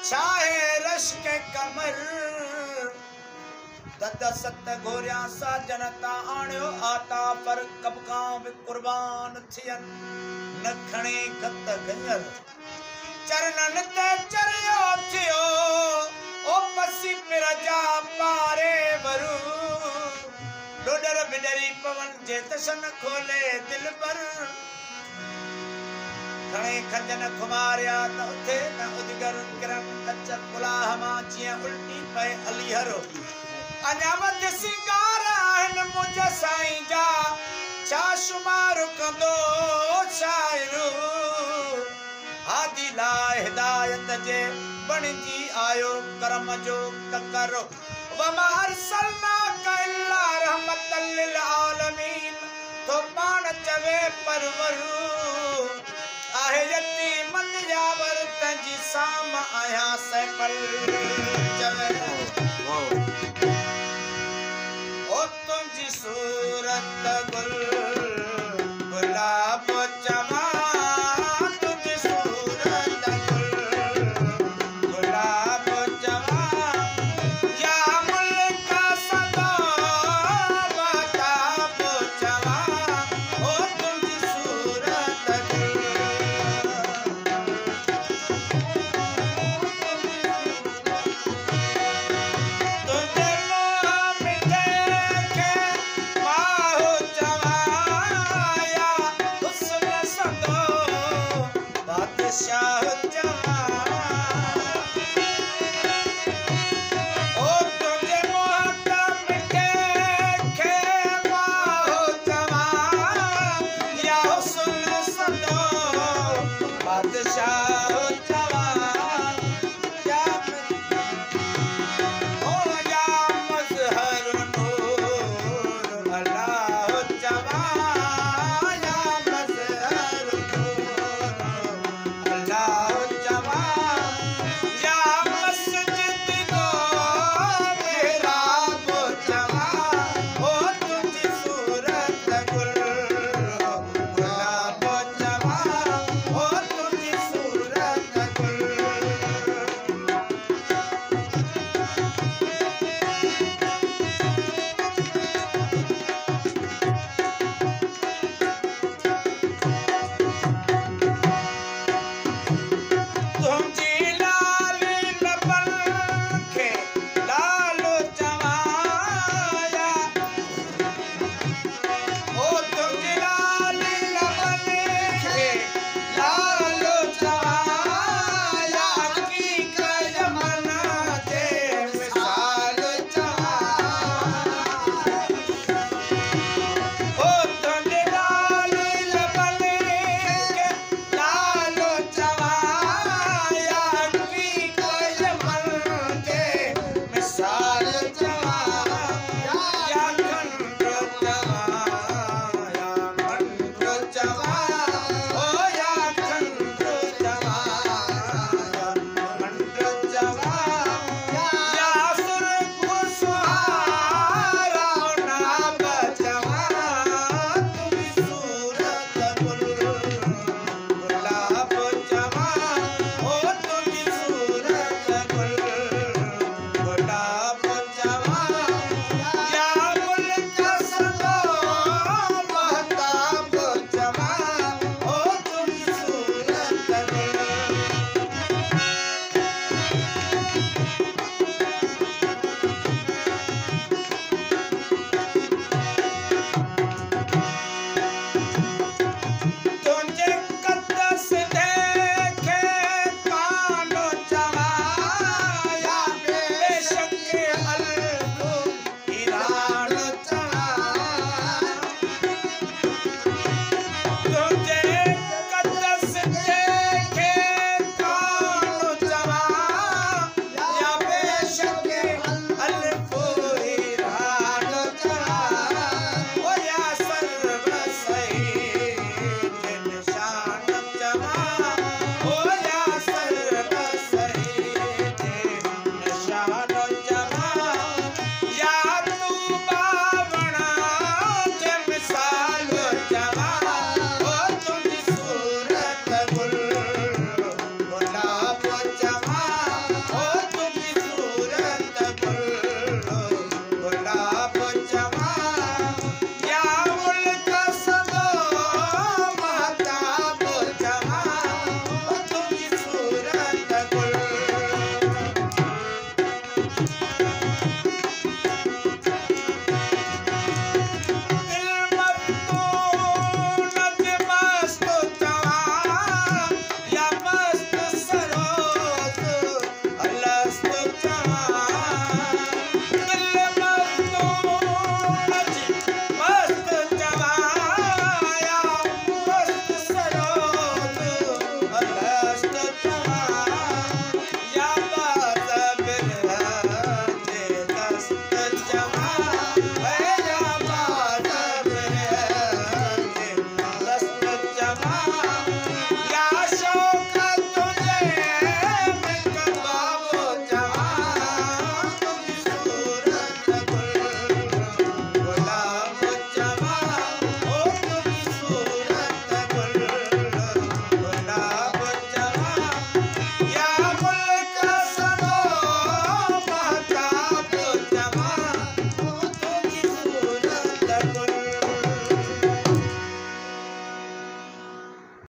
चाहे रश के कमर दद सत घोरिया सा जनता आणियो आता पर कब का भी कुर्बान थियन न खणे गत गयर चरणन ते चरियो थियो ओ पसी प्रजा पारे वरू डोडर बिडरी पवन जे तशन खोले दिल पर खणे खंजन खुमारिया त उथे न उदगर किरण कच्च कुलाह मां जिया उल्टी पे अलीहर अनामत सिंगार आहिन मुंहिंजा साईं जा छा शुमार कंदो शाइरू आदि ला हिदायत जे बणजी आयो करम जो ककरो वमा अरसलना इल्ला रहमतल लिल आलमीन तो पाण चवे परवरू आहे यतीमन यावर तंजी साम आया सैपल चवे ओ तुंजी सूरत गुल